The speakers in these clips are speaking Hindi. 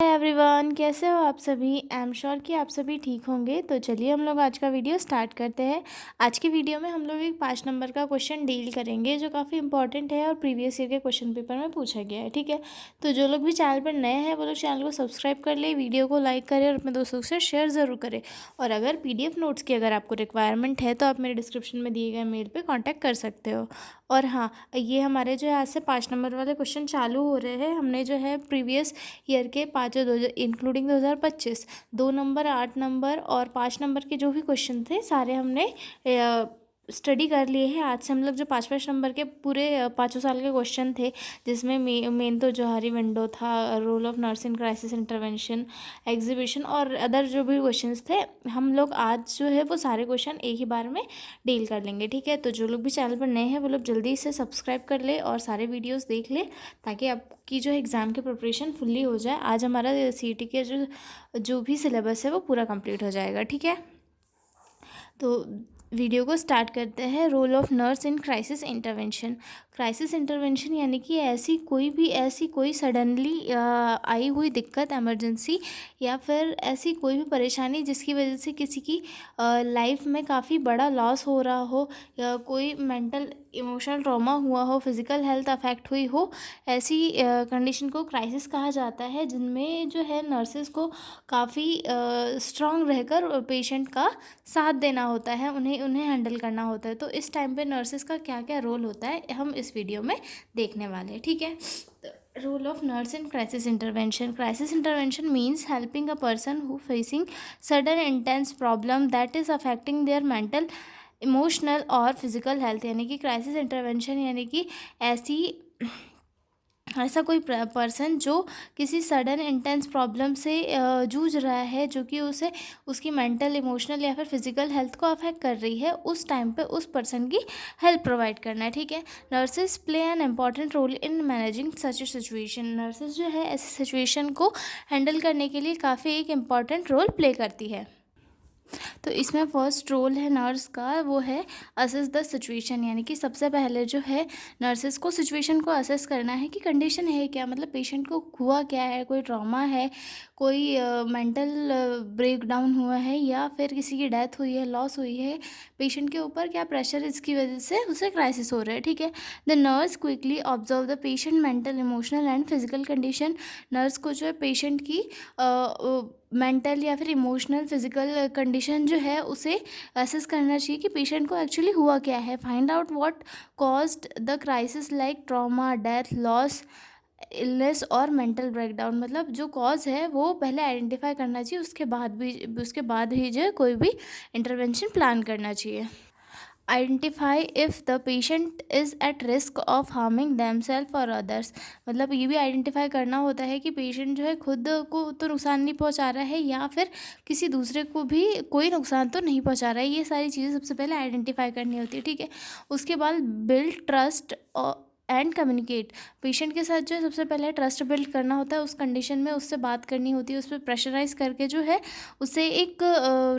हाय एवरीवन, कैसे हो आप सभी। आई एम श्योर कि आप सभी ठीक होंगे। तो चलिए हम लोग आज का वीडियो स्टार्ट करते हैं। आज की वीडियो में हम लोग एक 5 नंबर का क्वेश्चन डील करेंगे जो काफ़ी इंपॉर्टेंट है और प्रीवियस ईयर के क्वेश्चन पेपर में पूछा गया है। ठीक है, तो जो लोग भी चैनल पर नए हैं वो लोग चैनल को सब्सक्राइब कर ले, वीडियो को लाइक करें और अपने दोस्तों से शेयर ज़रूर करें। और अगर PDF नोट्स की अगर आपको रिक्वायरमेंट है तो आप मेरे डिस्क्रिप्शन में दिए गए मेल पर कॉन्टैक्ट कर सकते हो। और हाँ, ये हमारे जो है आज से 5 नंबर वाले क्वेश्चन चालू हो रहे हैं। हमने जो है प्रीवियस ईयर के पाँचों दो इंक्लूडिंग 2025 2 नंबर, 8 नंबर और 5 नंबर के जो भी क्वेश्चन थे सारे हमने स्टडी कर लिए हैं। आज से हम लोग जो 5 5 नंबर के पूरे 5 साल के क्वेश्चन थे, जिसमें मेन तो जोहारी विंडो था, role of nurse in crisis intervention, exhibition और अदर जो भी क्वेश्चंस थे, हम लोग आज जो है वो सारे क्वेश्चन एक ही बार में डील कर लेंगे। ठीक है, तो जो लोग भी चैनल पर नए हैं वो लोग जल्दी से सब्सक्राइब कर ले और सारे वीडियोस देख ले ताकि आपकी जो एग्ज़ाम की प्रिपरेशन फुल्ली हो जाए। आज हमारा CET के जो भी सिलेबस है वो पूरा कंप्लीट हो जाएगा। ठीक है, तो वीडियो को स्टार्ट करते हैं। Role of nurse in crisis intervention. Crisis intervention यानी कि ऐसी कोई सडनली आई हुई दिक्कत, इमरजेंसी या फिर ऐसी कोई भी परेशानी जिसकी वजह से किसी की लाइफ में काफ़ी बड़ा लॉस हो रहा हो, या कोई मेंटल इमोशनल ट्रॉमा हुआ हो, फिज़िकल हेल्थ अफेक्ट हुई हो, ऐसी कंडीशन को क्राइसिस कहा जाता है, जिनमें जो है नर्सेस को काफ़ी स्ट्रांग रहकर पेशेंट का साथ देना होता है, उन्हें हैंडल करना होता है। तो इस टाइम पे नर्सेस का क्या क्या रोल होता है हम इस वीडियो में देखने वाले हैं। ठीक है, role of nurse in crisis intervention. Crisis intervention means helping a person who facing sudden intense problem that is affecting their mental, emotional और फिजिकल हेल्थ। यानी कि क्राइसिस इंटरवेंशन यानी कि ऐसा कोई पर्सन जो किसी सडन इंटेंस प्रॉब्लम से जूझ रहा है, जो कि उसे उसकी मेंटल, इमोशनल या फिर फिजिकल हेल्थ को अफेक्ट कर रही है, उस टाइम पे उस पर्सन की हेल्प प्रोवाइड करना है। ठीक है, nurses play an important role in managing such a situation. Nurses जो है ऐसी सिचुएशन को हैंडल करने के लिए काफ़ी एक इम्पॉर्टेंट रोल प्ले करती है। तो इसमें फर्स्ट रोल है नर्स का, वो है असेस द सिचुएशन। यानी कि सबसे पहले जो है नर्सेस को सिचुएशन को असेस करना है कि कंडीशन है क्या, मतलब पेशेंट को हुआ क्या है, कोई ट्रॉमा है, कोई मेंटल ब्रेकडाउन हुआ है, या फिर किसी की डेथ हुई है, लॉस हुई है, पेशेंट के ऊपर क्या प्रेशर इसकी वजह से उसे क्राइसिस हो रहा है। ठीक है, the nurse quickly observe the patient mental, emotional and physical condition. Nurse को जो है पेशेंट की मेंटल या फिर इमोशनल, फिजिकल कंडीशन जो है उसे असेस करना चाहिए कि पेशेंट को एक्चुअली हुआ क्या है। Find out what caused the crisis like trauma, death, loss, illness और मेंटल ब्रेकडाउन। मतलब जो कॉज है वो पहले आइडेंटिफाई करना चाहिए, उसके बाद ही जो है कोई भी इंटरवेंशन प्लान करना चाहिए। Identify if the patient is at risk of harming themselves और अदर्स। मतलब ये भी आइडेंटिफाई करना होता है कि पेशेंट जो है खुद को तो नुकसान नहीं पहुंचा रहा है, या फिर किसी दूसरे को भी कोई नुकसान तो नहीं पहुंचा रहा है। ये सारी चीज़ें सबसे पहले आइडेंटिफाई करनी होती है। ठीक है, उसके बाद build trust and communicate. Patient के साथ जो है सबसे पहले ट्रस्ट बिल्ड करना होता है, उस कंडीशन में उससे बात करनी होती है, उस पर प्रेशराइज करके जो है उससे एक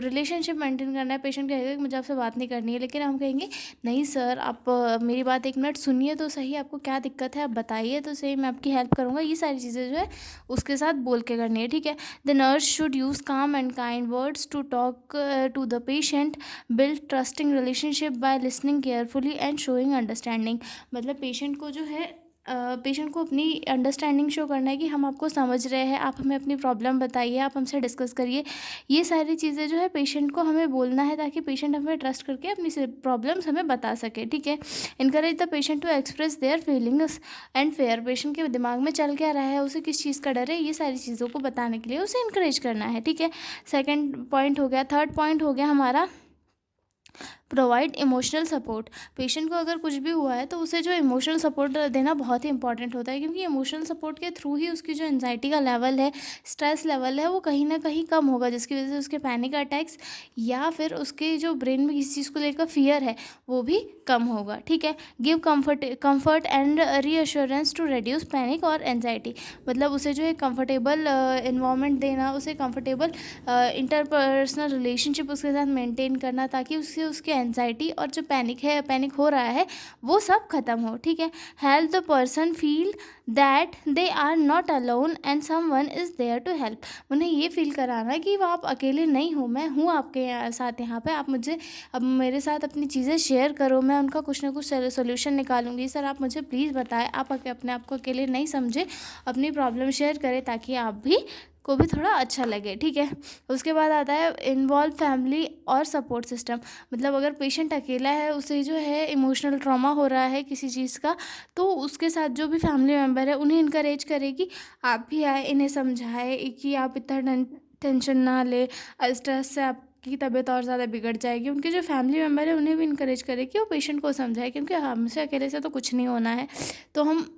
रिलेशनशिप मेंटेन करना है। पेशेंट कहेगा कि मुझे आपसे बात नहीं करनी है, लेकिन हम कहेंगे नहीं सर, आप मेरी बात 1 मिनट सुनिए तो सही, आपको क्या दिक्कत है आप बताइए तो सही, मैं आपकी हेल्प करूँगा। ये सारी चीज़ें जो है उसके साथ बोल के करनी है। ठीक है, the nurse should use calm and kind words to talk to the patient, build trusting relationship by listening carefully and showing understanding. मतलब पेशेंट को जो है पेशेंट को अपनी अंडरस्टैंडिंग शो करना है कि हम आपको समझ रहे हैं, आप हमें अपनी प्रॉब्लम बताइए, आप हमसे डिस्कस करिए। ये सारी चीज़ें जो है पेशेंट को हमें बोलना है ताकि पेशेंट हमें ट्रस्ट करके अपनी प्रॉब्लम्स हमें बता सके। ठीक है, encourage the patient to express their feelings and fear. Patient के दिमाग में चल क्या रहा है, उसे किस चीज़ का डर है, ये सारी चीज़ों को बताने के लिए उसे इनकरेज करना है। ठीक है, सेकेंड पॉइंट हो गया। थर्ड पॉइंट हो गया हमारा प्रोवाइड इमोशनल सपोर्ट। पेशेंट को अगर कुछ भी हुआ है तो उसे जो इमोशनल सपोर्ट देना बहुत ही इंपॉर्टेंट होता है, क्योंकि इमोशनल सपोर्ट के थ्रू ही उसकी जो एंजाइटी का लेवल है, स्ट्रेस लेवल है, वो कहीं ना कहीं कम होगा, जिसकी वजह से उसके पैनिक अटैक्स या फिर उसके जो ब्रेन में किसी चीज़ को लेकर फियर है वो भी कम होगा। ठीक है, give comfort and reassurance to reduce panic और एंजाइटी। मतलब उसे जो है कंफर्टेबल इन्वायरमेंट देना, उसे कंफर्टेबल इंटरपर्सनल रिलेशनशिप उसके साथ मेंटेन करना, ताकि उससे उसके एंजाइटी और जो पैनिक हो रहा है वो सब खत्म हो, ठीक है। Help the person feel that they are not alone and someone is there to help. उन्हें ये फील कराना कि वो आप अकेले नहीं हो, मैं हूँ आपके साथ यहाँ पे, आप मुझे अब मेरे साथ अपनी चीज़ें शेयर करो, मैं उनका कुछ ना कुछ सोल्यूशन निकालूंगी। सर आप मुझे प्लीज़ बताएं, आप अपने आप को अकेले नहीं समझे, अपनी प्रॉब्लम शेयर करें ताकि आप भी को भी थोड़ा अच्छा लगे, ठीक है। उसके बाद आता है इन्वॉल्व फैमिली और सपोर्ट सिस्टम। मतलब अगर पेशेंट अकेला है, उसे जो है इमोशनल ट्रॉमा हो रहा है किसी चीज़ का, तो उसके साथ जो भी फैमिली मेम्बर है उन्हें इनकरेज करे कि आप भी आए, इन्हें समझाए कि आप इतना टेंशन ना ले, स्ट्रेस से आपकी तबीयत और ज़्यादा बिगड़ जाएगी। उनके जो फैमिली मेम्बर है उन्हें भी इनकरेज करे कि वो पेशेंट को समझाए, क्योंकि हमसे अकेले से तो कुछ नहीं होना है। तो हम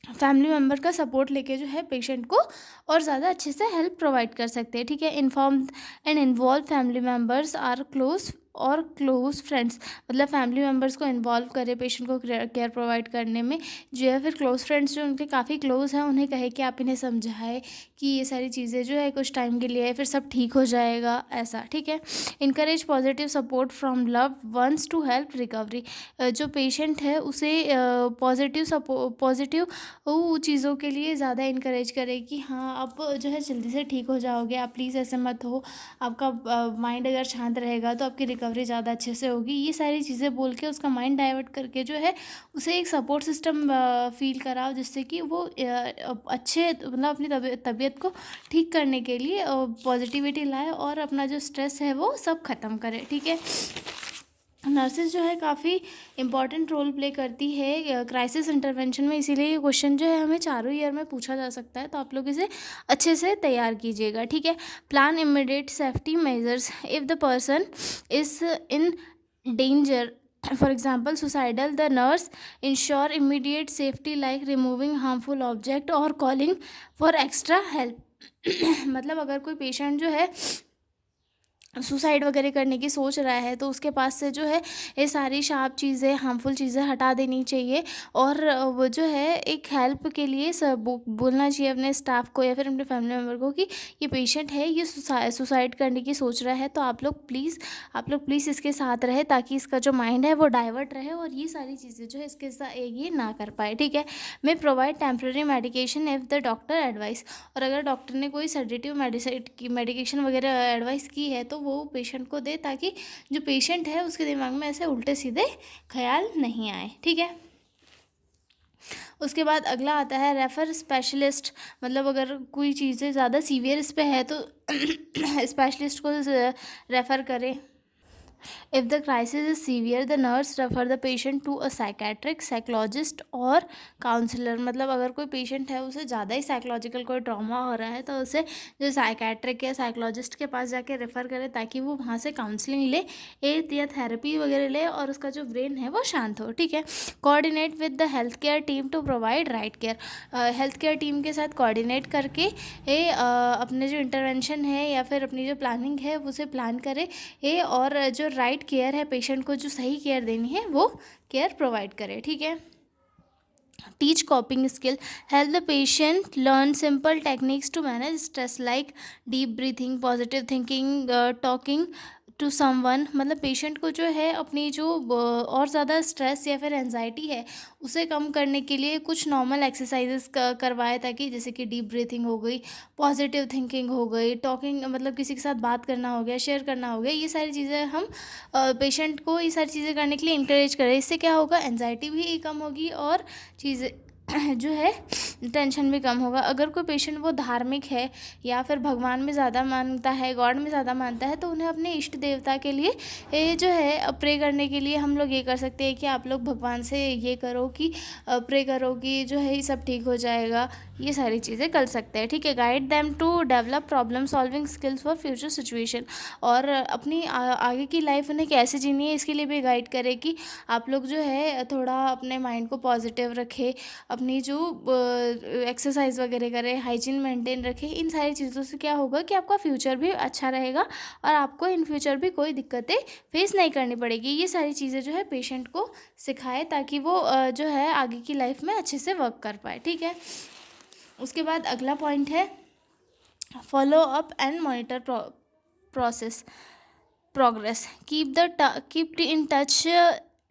फैमिली मेम्बर का सपोर्ट लेके जो है पेशेंट को और ज़्यादा अच्छे से हेल्प प्रोवाइड कर सकते हैं, ठीक है। Inform and involve family members are close friends. मतलब फैमिली मेम्बर्स को इन्वॉल्व करे पेशेंट को केयर प्रोवाइड करने में, जो है फिर क्लोज फ्रेंड्स जो उनके काफ़ी क्लोज हैं उन्हें कहे कि आप इन्हें समझाए कि ये सारी चीज़ें जो है कुछ टाइम के लिए है, फिर सब ठीक हो जाएगा, ऐसा, ठीक है। Encourage positive support from love ones to help recovery. जो पेशेंट है उसे पॉजिटिव वो चीज़ों के लिए ज़्यादा इनकरेज करे कि हाँ आप जो है जल्दी से ठीक हो जाओगे, आप प्लीज़ ऐसे मत हो, आपका माइंड अगर शांत रहेगा तो आपकी रिकवरी ज़्यादा अच्छे से होगी। ये सारी चीज़ें बोल के उसका माइंड डाइवर्ट करके जो है उसे एक सपोर्ट सिस्टम फील कराओ, जिससे कि वो अच्छे मतलब अपनी तबीयत को ठीक करने के लिए पॉजिटिविटी लाए और अपना जो स्ट्रेस है वो सब ख़त्म करे, ठीक है। नर्सेज जो है काफ़ी इंपॉर्टेंट रोल प्ले करती है क्राइसिस इंटरवेंशन में, इसीलिए ये क्वेश्चन जो है हमें चारों ईयर में पूछा जा सकता है, तो आप लोग इसे अच्छे से तैयार कीजिएगा, ठीक है। Plan immediate safety measures if the person is in danger, for example suicidal, the nurse ensure immediate safety like removing harmful object or calling for extra help। मतलब अगर कोई पेशेंट जो है सुसाइड वगैरह करने की सोच रहा है तो उसके पास से जो है ये सारी शार्प चीज़ें, हार्मफुल चीज़ें हटा देनी चाहिए, और वो जो है एक हेल्प के लिए सब बोलना चाहिए अपने स्टाफ को या फिर अपने फैमिली मेम्बर को कि ये पेशेंट है, ये सुसाइड करने की सोच रहा है, तो आप लोग प्लीज़ इसके साथ रहे ताकि इसका जो माइंड है वो डाइवर्ट रहे और ये सारी चीज़ें जो है इसके साथ ये ना कर पाए, ठीक है। May provide temporary medication if the doctor advice. और अगर डॉक्टर ने कोई सेडेटिव मेडिकेशन वगैरह एडवाइस की है तो वो पेशेंट को दे, ताकि जो पेशेंट है उसके दिमाग में ऐसे उल्टे सीधे ख्याल नहीं आए, ठीक है। उसके बाद अगला आता है रेफर स्पेशलिस्ट। मतलब अगर कोई चीज़ें ज़्यादा सीवियर इस पे है तो स्पेशलिस्ट को रेफ़र करें। If the crisis is severe, the nurse refer the patient to a psychiatric, psychologist और काउंसलर। मतलब अगर कोई पेशेंट है उसे ज़्यादा ही साइकोलॉजिकल कोई ट्रॉमा हो रहा है तो उसे जो साइकियाट्रिक या साइकोलॉजिस्ट के पास जाके रेफ़र करे ताकि वो वहाँ से काउंसलिंग ले या थेरेपी वगैरह ले और उसका जो ब्रेन है वो शांत हो, ठीक है। Coordinate with the health care team to provide right care. Health care team के साथ कोऑर्डिनेट करके अपने जो इंटरवेंशन है या फिर अपनी जो प्लानिंग है उसे प्लान करे और जो राइट केयर है, पेशेंट को जो सही केयर देनी है वो केयर प्रोवाइड करे, ठीक है। Teach coping skill, help the patient learn simple techniques to manage stress like deep breathing, positive thinking, talking to someone. मतलब पेशेंट को जो है अपनी जो और ज़्यादा स्ट्रेस या फिर एंजाइटी है उसे कम करने के लिए कुछ नॉर्मल एक्सरसाइजेस करवाए, ताकि जैसे कि डीप ब्रीथिंग हो गई, पॉजिटिव थिंकिंग हो गई, टॉकिंग मतलब किसी के साथ बात करना हो गया, शेयर करना हो गया, ये सारी चीज़ें हम पेशेंट को ये सारी चीज़ें करने के लिए इंकरेज करें। इससे क्या होगा, एंजाइटी भी कम होगी और चीज़ें जो है टेंशन भी कम होगा। अगर कोई पेशेंट वो धार्मिक है या फिर भगवान में ज़्यादा मानता है, गॉड में ज़्यादा मानता है, तो उन्हें अपने इष्ट देवता के लिए ये जो है प्रे करने के लिए हम लोग ये कर सकते हैं कि आप लोग भगवान से ये करो कि प्रे करो कि जो है ये सब ठीक हो जाएगा, ये सारी चीज़ें कर सकते हैं, ठीक है। Guide them to develop problem solving skills for future situation. और अपनी आगे की लाइफ उन्हें कैसे जीनी है इसके लिए भी गाइड करे कि आप लोग जो है थोड़ा अपने माइंड को पॉजिटिव रखें, अपनी जो एक्सरसाइज वगैरह करें, हाइजीन मेंटेन रखें। इन सारी चीज़ों से क्या होगा कि आपका फ्यूचर भी अच्छा रहेगा और आपको इन फ्यूचर भी कोई दिक्कतें फेस नहीं करनी पड़ेगी। ये सारी चीज़ें जो है पेशेंट को सिखाए ताकि वो जो है आगे की लाइफ में अच्छे से वर्क कर पाए, ठीक है। उसके बाद अगला पॉइंट है follow up and monitor process. progress. Keep in touch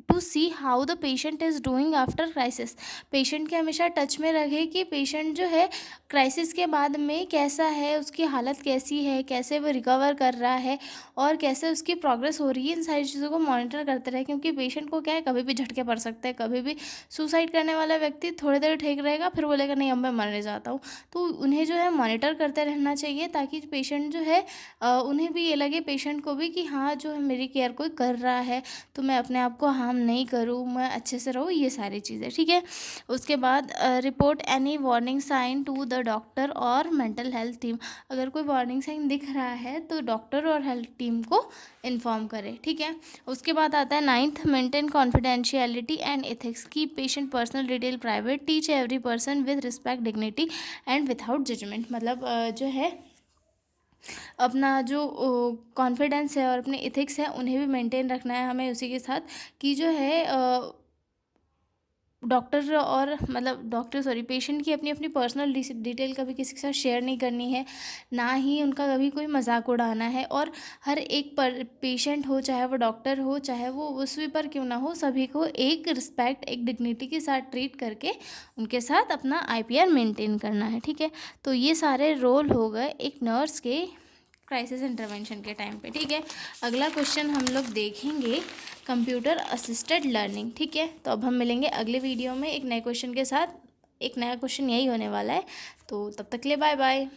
to see how the patient is doing after crisis. Patient के हमेशा टच में रहे कि पेशेंट जो है क्राइसिस के बाद में कैसा है, उसकी हालत कैसी है, कैसे वो रिकवर कर रहा है और कैसे उसकी प्रोग्रेस हो रही है. इन सारी चीज़ों को मॉनिटर करते रहे, क्योंकि पेशेंट को क्या है, कभी भी झटके पड़ सकते हैं. कभी भी सुसाइड करने वाला व्यक्ति थोड़ी देर ठीक रहेगा, फिर बोलेगा नहीं अब मैं मरने जाता हूँ. तो उन्हें जो है मॉनिटर करते रहना चाहिए, ताकि पेशेंट जो है उन्हें भी ये लगे, पेशेंट को भी, कि हाँ जो है मेरी केयर कोई कर रहा है, तो मैं अपने आप को हार्म नहीं करूँ, मैं अच्छे से रहूँ, ये सारी चीज़ें. ठीक है. उसके बाद report any warning sign to the doctor और मेंटल हेल्थ टीम. अगर कोई वार्निंग साइन दिख रहा है तो डॉक्टर और हेल्थ टीम को इन्फॉर्म करें. ठीक है. उसके बाद आता है 9th, maintain confidentiality and ethics. Keep patient personal detail private. Teach every person with respect, dignity and without judgment. मतलब जो है अपना जो कॉन्फिडेंस है और अपने इथिक्स है उन्हें भी मेंटेन रखना है हमें उसी के साथ, कि जो है डॉक्टर और मतलब डॉक्टर सॉरी पेशेंट की अपनी अपनी पर्सनल डिटेल कभी किसी के साथ शेयर नहीं करनी है, ना ही उनका कभी कोई मजाक उड़ाना है. और हर एक पर पेशेंट हो, चाहे वो डॉक्टर हो, चाहे वो उस भी पर क्यों ना हो, सभी को एक रिस्पेक्ट, एक डिग्निटी के साथ ट्रीट करके उनके साथ अपना IPR मेंटेन करना है. ठीक है. तो ये सारे रोल हो गए एक नर्स के क्राइसिस इंटरवेंशन के टाइम पे. ठीक है. अगला क्वेश्चन हम लोग देखेंगे कंप्यूटर असिस्टेड लर्निंग. ठीक है. तो अब हम मिलेंगे अगले वीडियो में एक नए क्वेश्चन के साथ. एक नया क्वेश्चन यही होने वाला है. तो तब तक के लिए बाय बाय.